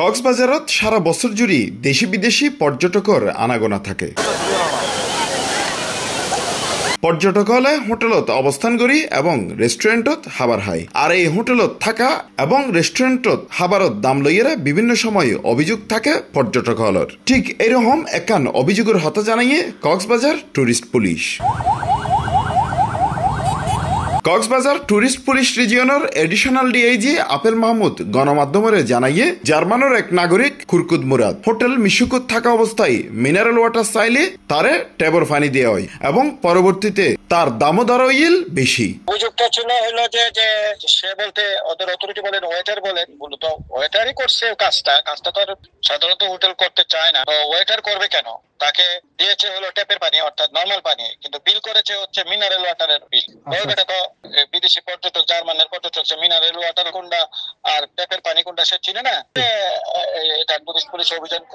কক্সবাজারত সারা বছর জুড়ি দেশি বিদেশি পর্যটকৰ আনাগোনা থাকে। পর্যটক হলে হোটেলত অবস্থান করি এবং রেস্টুরেন্টত খাবার খায়। আর এই হোটেলত থাকা এবং রেস্টুরেন্টত খাবারত দাম লইয়েরা বিভিন্ন সময় অভিযোগ থাকে পর্যটক হলর। ঠিক এরকম একান অভিযোগের হতা জানাইয়ে Cox's Bazar tourist police. Cox's Bazar tourist police রিজিয়নের এডিশনাল ডিআইজি আপেল মাহমুদ গণমাধ্যমের জানাইয়ে জার্মানের এক নাগরিক খুরকুদ মুরাদ হোটেল মিশুকুত থাকা অবস্থায় মিনারেল ওয়াটার চাইলে তারে ট্যাবর পানি দেওয়া হয় এবং পরবর্তীতে তার দামও দর হইল বেশি। অভিযোগটা ছিল হলো যে সে বলতে ওদের অথরিটি বলেন ওয়েটার বলেন মূলত ওয়েটারই করছে কাজটা তো সাধারণত হোটেল করতে চায় না। তো ওয়েটার করবে কেন? তাকে দিয়েছে হলো ট্যাপের পানি অর্থাৎ নর্মাল পানি, কিন্তু বিল করেছে হচ্ছে মিনারেল ওয়াটারের বিল। এটা তো বিদেশি পর্যটক জার্মানের পর্যটক মিনারেল ওয়াটার কোনটা আর ট্যাপের পানি কোনটা সে চিনে না। এটা পুলিশ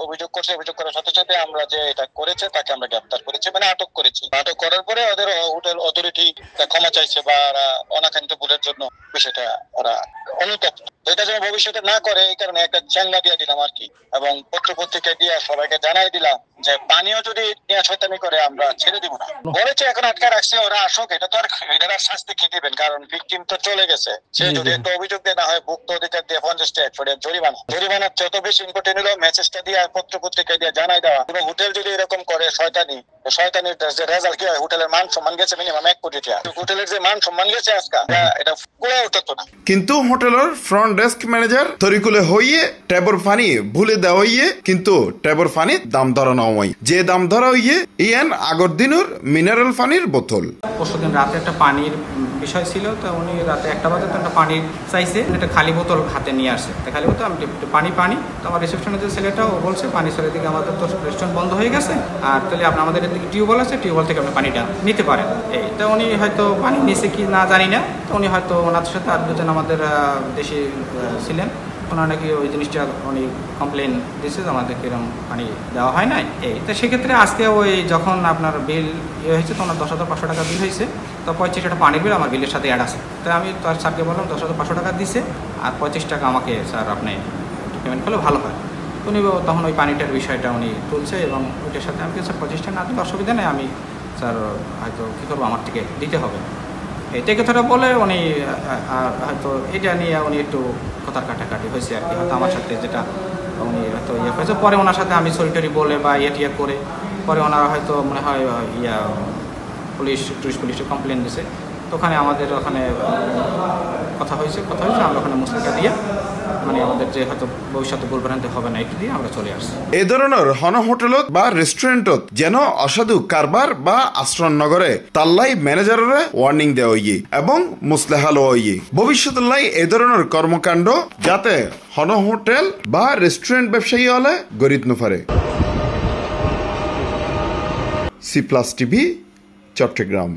অভিযোগ করছে। অভিযোগ করার সাথে সাথে আমরা যে এটা করেছে তাকে আমরা গ্রেফতার করেছি, মানে আটক করেছি। আটক করার পরে ওদের হোটেল অথরিটি ক্ষমা চাইছে বা অনাকাঙ্ক্ষিত ভুলের জন্য বিষয়টা ওরা অনুতপ্ত। এটা যেন ভবিষ্যতে না করে এই কারণে একটা চ্যাংলা দিয়ে দিলাম আর কি, এবং পত্রিকায় দিয়ে সবাইকে জানাই দিলাম যে পানিও যদি শয়তানি করে আমরা ছেড়ে দিব না। বলেছে এখন আটকে রাখছে, ওরা আসুক। এটা তো আর এটার শাস্তি কি দিবেন, কারণ ভিকটিম তো চলে গেছে। সে যদি একটা অভিযোগ দিয়ে না হয় ভুক্ত অধিকার দিয়ে 50 টাকা জরিমানা যত বেশি ইম্পর্টেন্ট হলো মেসেজটা দিয়ে পত্রিকায় দিয়ে জানাই দেওয়া। কোনো হোটেল যদি এরকম করে শয়তানির যে রেজাল্ট কি হয়, হোটেলের মান সম্মান গেছে মিনিমাম 1 কোটি টাকা। হোটেলের যে মান সম্মান গেছে আজকে এটা পুরো উঠতো না। কিন্তু হোটেলের ফ্রন্ট ডেস্ক ম্যানেজার তরিকুলে হইয়ে ট্যাবর পানি ভুলে দেওয়া হইয়ে, কিন্তু ট্যাবর পানির দাম ধরানো হয় যে দাম ধরা হইয়ে ইয়ান আগর দিনের মিনারেল পানির বোতল। পরশুদিন রাতে একটা পানির বিষয় ছিল, তো উনি রাতে 1টা বাজে একটা পানির চাইছে, একটা খালি বোতল হাতে নিয়ে আসে। খালি বোতল আমি পানি তো আমার রিসেপশনের যে ছেলেটাও বলছে পানি ছেড়ে দিকে আমাদের তো রেস্টুরেন্ট বন্ধ হয়ে গেছে, আর তাহলে আমাদের এদিকে টিউবওয়েল আছে, টিউবওয়েল থেকে আপনি পানিটা নিতে পারেন। তো উনি হয়তো পানি নিছে কি না জানি না, তো উনি হয়তো ওনার সাথে আর দুজন আমাদের দেশে ছিলেন, ওনারা নাকি ওই জিনিসটা উনি কমপ্লেন দিয়েছে যে আমাদেরকে এরকম পানি দেওয়া হয় নাই। তো সেক্ষেত্রে আজকে ওই যখন আপনার বিল হয়েছে তো ওনার 10,500 টাকা বিল হয়েছে, তো 25 টাকা পানির বিল আমার বিলের সাথে অ্যাড আছে। তো আমি তার স্যারকে বললাম 10,500 টাকা দিছে আর 25 টাকা আমাকে স্যার আপনি পেমেন্ট করলে ভালো হয়। উনি তখন ওই পানিটার বিষয়টা উনি তুলছে এবং ওইটার সাথে আমি স্যার 25 টাকা না দিলে অসুবিধা নেই, আমি স্যার হয়তো কী করবো আমার থেকে দিতে হবে। এই কথাটা বলে উনি হয়তো এটা নিয়ে উনি একটু কথার কাটাকাটি হয়েছে আর কি, হয়তো আমার সাথে যেটা উনি হয়তো হয়েছে। পরে ওনার সাথে আমি সরিটরি বলে বা টিয়া করে পরে ওনারা হয়তো মনে হয় টুরিস্ট পুলিশে কমপ্লেন দিয়েছে। তো ওখানে আমাদের ওখানে কথা হয়েছে আমরা ওখানে মুসলিকা দিয়ে মানে আমাদের যে হয়তো ভবিষ্যতে ভুলভ্রান্তি হবে না একটু দিয়ে আমরা চলে আসছি। এই ধরনের হন হোটেলত বা রেস্টুরেন্টত যেন অসাধু কারবার বা আশ্রয় নগরে তাল্লাই ম্যানেজারের ওয়ার্নিং দেওয়া হইয়ে এবং মুসলেহাল হইয়ে ভবিষ্যৎ লাই এই ধরনের কর্মকাণ্ড যাতে হন হোটেল বা রেস্টুরেন্ট ব্যবসায়ী হলে গরিব নফারে। C+ TV Chittagong.